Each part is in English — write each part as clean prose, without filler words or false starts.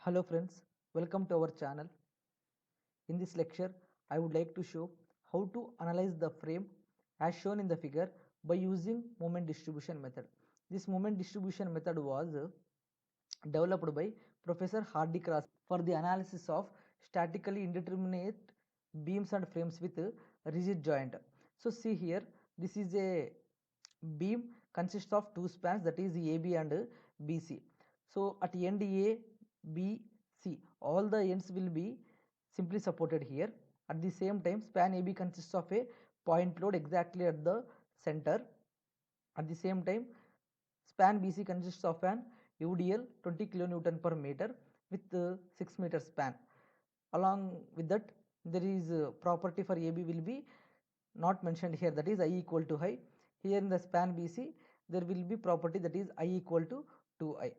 Hello friends, welcome to our channel. In this lecture, I would like to show how to analyze the frame as shown in the figure by using moment distribution method. This moment distribution method was developed by Professor Hardy Cross for the analysis of statically indeterminate beams and frames with rigid joint. So see here, this is a beam consists of two spans, that is AB and BC. So at end A, B, C, all the ends will be simply supported here. At the same time, span AB consists of a point load exactly at the center. At the same time, span BC consists of an UDL 20 kilonewton per meter with 6 meter span. Along with that, there is a property for AB will be not mentioned here, that is I equal to I. Here in the span BC, there will be property that is I equal to 2I.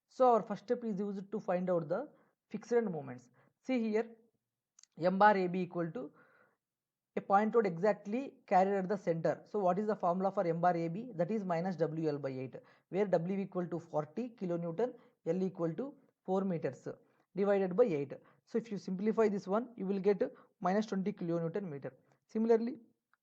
So our first step is used to find out the fixed moments. See here, M bar AB equal to a point load exactly carried at the center. So what is the formula for M bar AB? That is minus WL by 8, where W equal to 40 kilonewton, L equal to 4 meters divided by 8. So if you simplify this one, you will get minus 20 kilonewton meter. Similarly,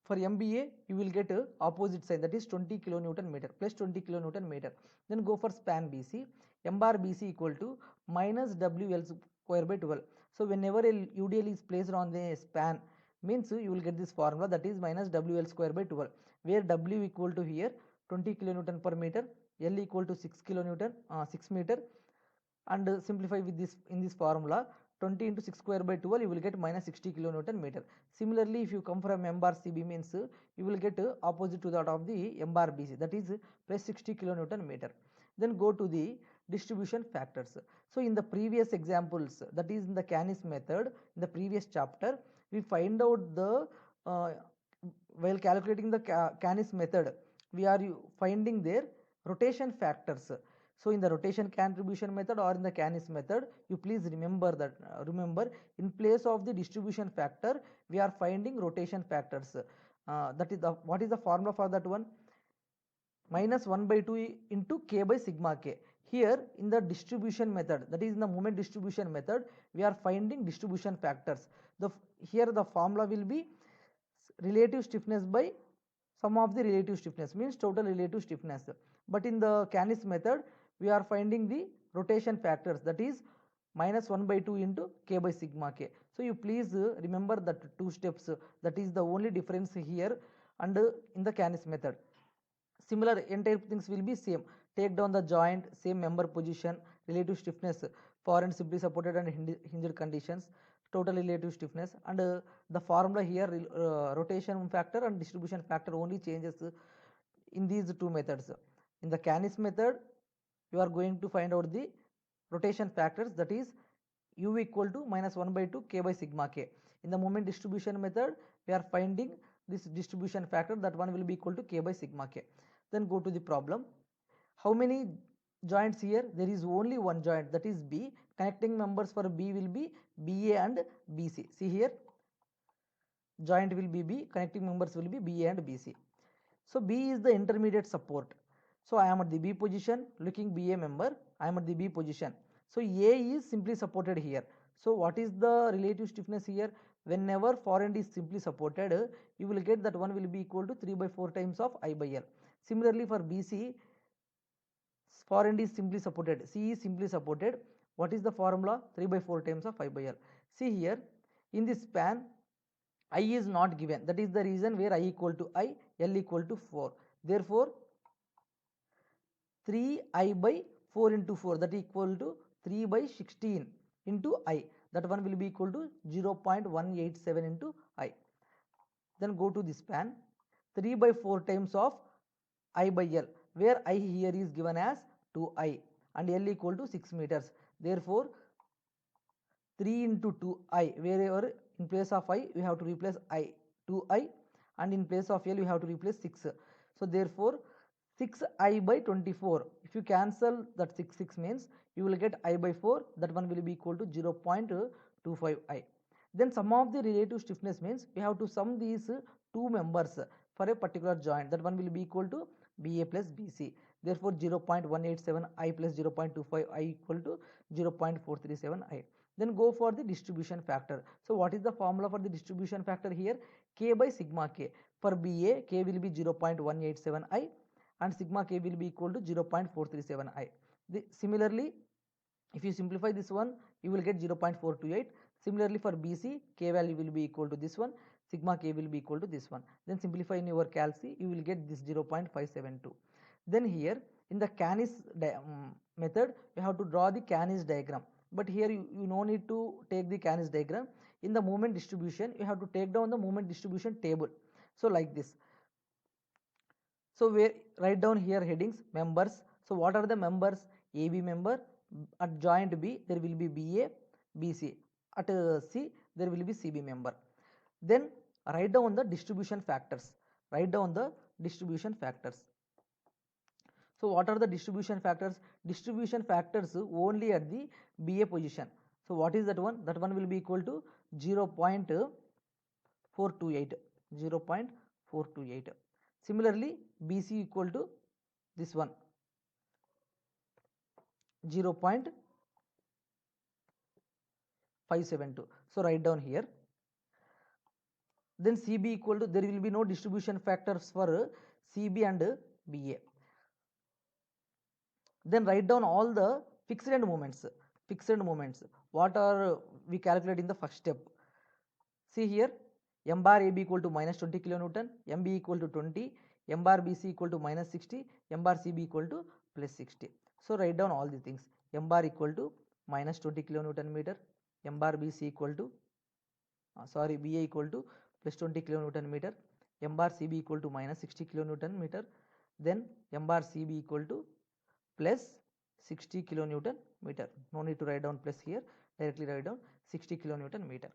for MBA, you will get opposite side, that is 20 kilonewton meter plus 20 kilonewton meter. Then go for span BC. M bar BC equal to minus WL square by 12. So whenever a UDL is placed on the span, means you will get this formula, that is minus WL square by 12, where W equal to here 20 kilonewton per meter, L equal to 6 kilonewton 6 meter, and simplify with this in this formula 20 into 6 square by 12, you will get minus 60 kilonewton meter. Similarly, if you come from M bar CB, means you will get opposite to that of the M bar BC, that is plus 60 kilonewton meter. Then go to the distribution factors. So in the previous examples, that is in the Canis method, in the previous chapter, we find out the while calculating the Canis method, we are finding their rotation factors. So in the rotation contribution method or in the Canis method, you please remember that remember in place of the distribution factor, we are finding rotation factors. That is the what is the formula for that one? Minus 1 by 2 into k by sigma k. Here in the distribution method, that is in the moment distribution method, we are finding distribution factors. Here the formula will be relative stiffness by sum of the relative stiffness, means total relative stiffness. But in the Canis method, we are finding the rotation factors, that is minus 1 by 2 into k by sigma k. So you please remember that two steps, that is the only difference here and in the Canis method. Similar entire things will be same. Take down the joint, same member position, relative stiffness for and simply supported and hinged conditions, total relative stiffness, and the formula here rotation factor and distribution factor only changes in these two methods. In the Canis method, you are going to find out the rotation factors, that is u equal to minus 1 by 2 k by sigma k. In the moment distribution method, we are finding this distribution factor, that one will be equal to k by sigma k. Then go to the problem. How many joints here? There is only one joint, that is B. Connecting members for B will be BA and BC. See here, joint will be B, connecting members will be BA and BC. So B is the intermediate support. So I am at the B position, looking BA member, I am at the B position. So A is simply supported here. So what is the relative stiffness here? Whenever fore end is simply supported, you will get that one will be equal to 3 by 4 times of I by L. Similarly for BC, fore end is simply supported, C is simply supported. What is the formula? 3 by 4 times of I by L. See here, in this span, I is not given. That is the reason where I equal to I, L equal to 4. Therefore, 3I by 4 into 4, that equal to 3 by 16 into I. That one will be equal to 0.187 into I. Then go to the span, 3 by 4 times of I by L, where I here is given as 2I and L equal to 6 meters. Therefore, 3 into 2I, wherever in place of I, we have to replace I, 2I, and in place of L, we have to replace 6. So therefore, 6I by 24. If you cancel that 6 means, you will get I by 4, that one will be equal to 0.25I. Then sum of the relative stiffness means, we have to sum these two members for a particular joint, that one will be equal to BA plus BC. Therefore 0.187i plus 0.25i equal to 0.437i. Then go for the distribution factor. So what is the formula for the distribution factor here? K by sigma k. For BA, k will be 0.187i and sigma k will be equal to 0.437i. Similarly, if you simplify this one, you will get 0.428. Similarly, for BC, k value will be equal to this one, sigma k will be equal to this one. Then simplify in your calc, you will get this 0.572. Then here in the Canis method, you have to draw the Canis diagram. But here you no need to take the Canis diagram. In the moment distribution, you have to take down the moment distribution table. So like this. So we write down here headings, members. So what are the members? AB member. At joint B, there will be BA, BC. At C, there will be CB member. Then write down the distribution factors. Write down the distribution factors. So what are the distribution factors? Distribution factors only at the BA position. So what is that one? That one will be equal to 0.428. 0.428. Similarly, BC equal to this one 0.572. So write down here. Then CB equal to, there will be no distribution factors for CB and BA. Then write down all the fixed end moments. Fixed end moments. What are we calculate in the first step? See here, m bar AB equal to minus 20 kilonewton, MB equal to 20, m bar BC equal to minus 60, m bar CB equal to plus 60. So write down all the things. M bar equal to minus 20 kilonewton meter, m bar BC equal to BA equal to plus 20 kilonewton meter, m bar CB equal to minus 60 kilonewton meter, then m bar CB equal to plus 60 kilonewton meter. No need to write down plus here, directly write down 60 kilonewton meter.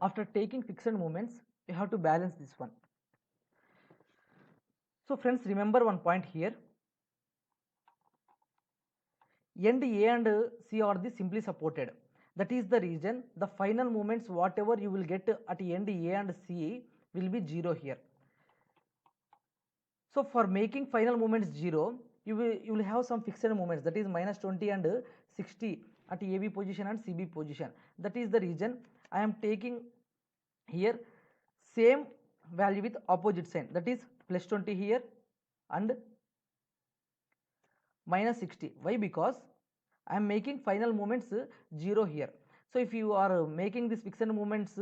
After taking fixed moments, you have to balance this one. So friends, remember one point here. End A and C are the simply supported. That is the reason the final moments whatever you will get at end A and C will be 0 here. So for making final moments 0, you will have some fixed moments, that is minus 20 and 60 at AB position and CB position. That is the reason I am taking here same value with opposite sign, that is plus 20 here and minus 60. Why? Because I am making final moments 0 here. So if you are making this fixed moments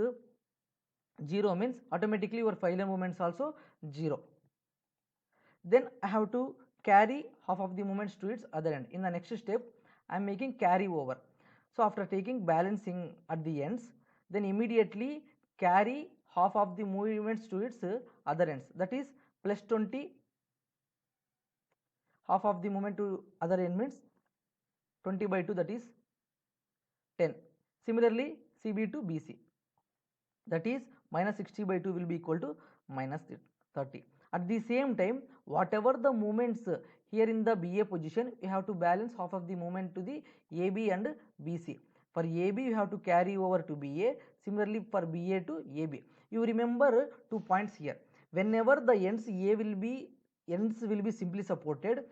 0 means automatically your final moments also 0. Then I have to carry half of the moments to its other end. In the next step, I am making carry over. So after taking balancing at the ends, then immediately carry half of the movements to its other ends. That is plus 20, half of the movement to other end means 20 by 2, that is 10. Similarly, CB to BC, that is minus 60 by 2 will be equal to minus 30. At the same time, whatever the movements here in the BA position, you have to balance half of the movement to the AB and BC. For AB, you have to carry over to BA. Similarly, for BA to AB. You remember 2 points here. Whenever the ends will be simply supported,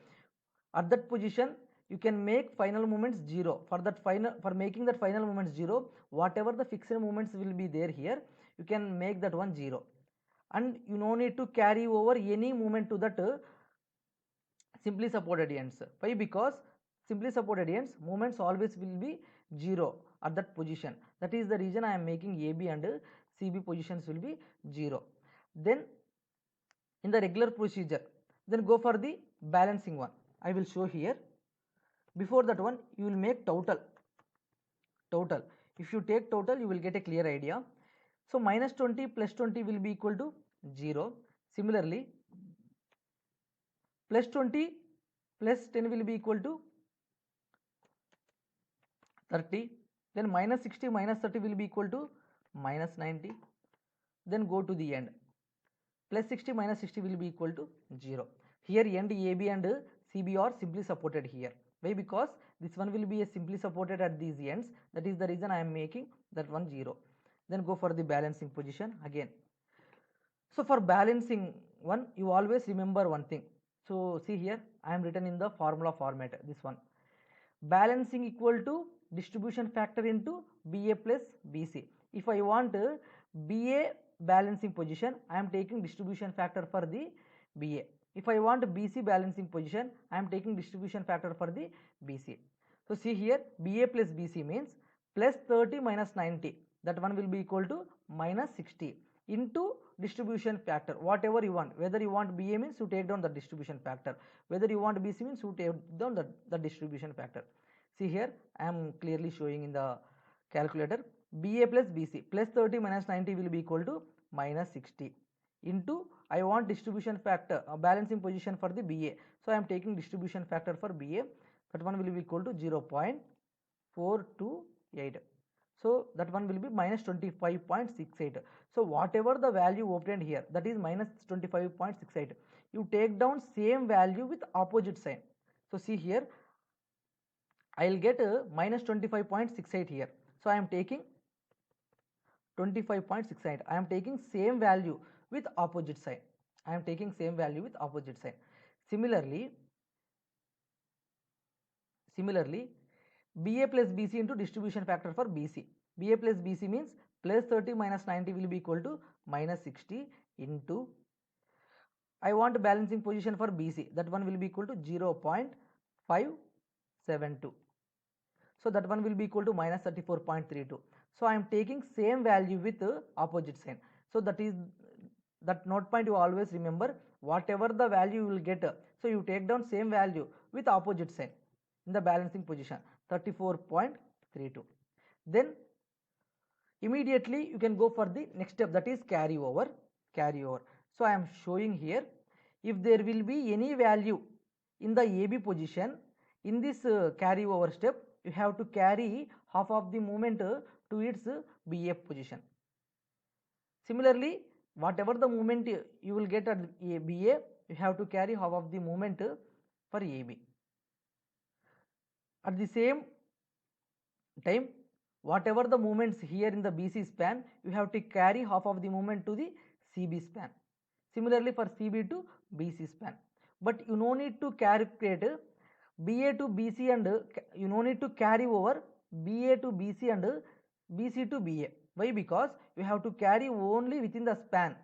at that position you can make final moments 0. For making that final moments 0, whatever the fixed moments will be there here, you can make that one 0. And you no need to carry over any movement to that simply supported ends. Why? Because simply supported ends moments always will be 0 at that position. That is the reason I am making AB and CB positions will be 0. Then in the regular procedure, then go for the balancing one. I will show here. Before that one, you will make total. If you take total, you will get a clear idea. So minus 20 plus 20 will be equal to 0. Similarly, plus 20 plus 10 will be equal to 30. Then minus 60 minus 30 will be equal to minus 90. Then go to the end. Plus 60 minus 60 will be equal to 0. Here end AB and CB are simply supported here. Why? Because this one will be a simply supported at these ends. That is the reason I am making that one 0. Then go for the balancing position again. So for balancing one, you always remember one thing. So see here, I am written in the formula format, this one. Balancing equal to distribution factor into BA plus BC. If I want BA balancing position, I am taking distribution factor for the BA. If I want BC balancing position, I am taking distribution factor for the BC. So see here, BA plus BC means plus 30 minus 90, that one will be equal to minus 60 into distribution factor, whatever you want. Whether you want BA means you take down the distribution factor, whether you want BC means you take down the distribution factor. See here, I am clearly showing in the calculator. BA plus BC plus 30 minus 90 will be equal to minus 60 into, I want distribution factor, balancing position for the BA, so I am taking distribution factor for BA, that one will be equal to 0.428. So that one will be minus 25.68. So whatever the value obtained here, that is minus 25.68, you take down same value with opposite sign. So see here, I will get minus 25.68 here. So I am taking 25.68. I am taking same value with opposite sign. I am taking same value with opposite sign. Similarly, BA plus BC into distribution factor for BC. BA plus BC means plus 30 minus 90 will be equal to minus 60 into, I want balancing position for BC, that one will be equal to 0.572. So that one will be equal to minus 34.32. So I am taking same value with opposite sign. So that is, that note point you always remember, whatever the value you will get, so you take down same value with opposite sign in the balancing position, 34.32. Then immediately you can go for the next step, that is carry over. So I am showing here, if there will be any value in the AB position, in this carry over step, you have to carry half of the moment to its BA position. Similarly, whatever the moment you will get at BA, you have to carry half of the moment for AB. At the same time, whatever the moments here in the BC span, you have to carry half of the moment to the CB span. Similarly for CB to BC span. But you no need to calculate BA to BC and you no need to carry over BA to BC and BC to BA. Why? Because you have to carry only within the span,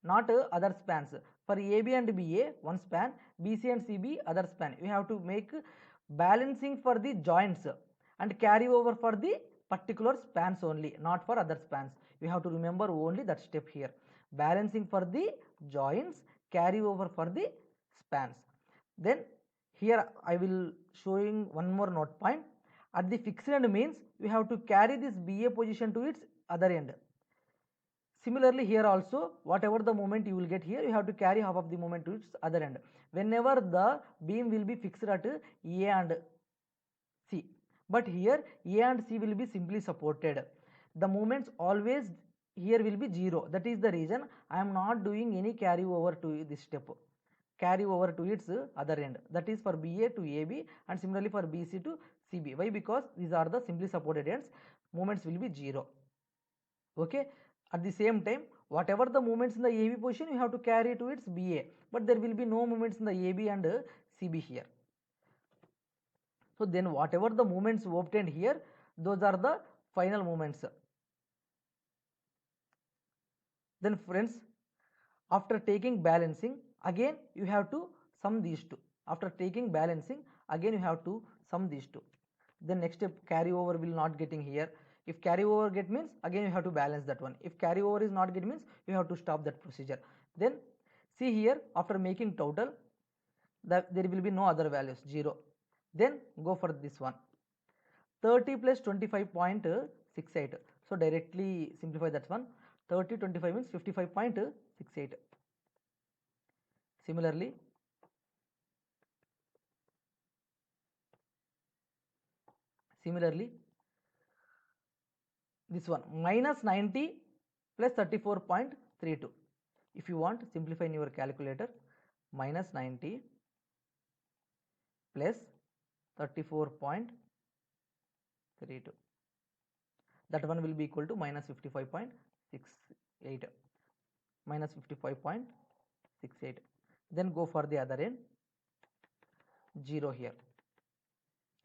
not other spans. For AB and BA one span, BC and CB other span. You have to make balancing for the joints and carry over for the particular spans only, not for other spans. You have to remember only that step here. Balancing for the joints, carry over for the spans. Then here I will showing one more note point. At the fixed end means you have to carry this BA position to its other end. Similarly here also, whatever the moment you will get here, you have to carry half of the moment to its other end. Whenever the beam will be fixed at A and C. But here A and C will be simply supported. The moments always here will be 0. That is the reason I am not doing any carry over to this step. Carry over to its other end. That is for BA to AB and similarly for BC to CB. Why? Because these are the simply supported ends. Moments will be 0. Okay. At the same time, whatever the moments in the AB position, you have to carry to its BA. But there will be no moments in the AB and CB here. So then whatever the moments obtained here, those are the final moments. Then friends, after taking balancing, again you have to sum these two. After taking balancing, again you have to sum these two. Then next step, carry over will not getting here. If carry over get means, again you have to balance that one. If carry over is not get means, you have to stop that procedure. Then see here, after making total, there will be no other values, 0. Then go for this one, 30 plus 25.68. So directly simplify that one. 30 25 means 55.68. Similarly, this one, minus 90 plus 34.32. If you want, simplify in your calculator. Minus 90 plus 34.32. That one will be equal to minus 55.68. Minus 55.68. 0.68. Then go for the other end, 0 here,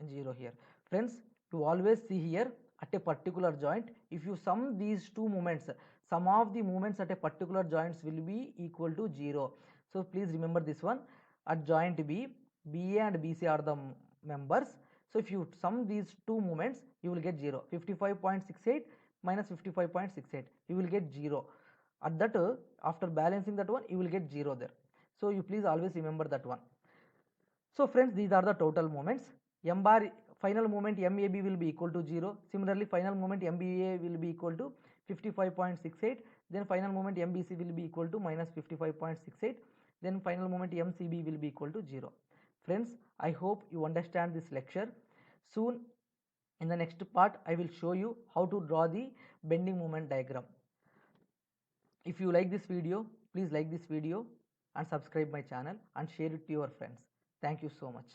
0 here. Friends, you always see here at a particular joint, if you sum these two moments, sum of the moments at a particular joints will be equal to 0. So please remember this one. At joint B, BA and BC are the members. So if you sum these two moments, you will get 0. 55.68 minus 55.68, you will get 0. At that, after balancing that one, you will get 0 there. So you please always remember that one. So friends, these are the total moments. M bar final moment MAB will be equal to 0. Similarly, final moment MBA will be equal to 55.68. Then final moment MBC will be equal to minus 55.68. Then final moment MCB will be equal to 0. Friends, I hope you understand this lecture. Soon in the next part, I will show you how to draw the bending moment diagram. If you like this video, please like this video and subscribe my channel and share it to your friends. Thank you so much.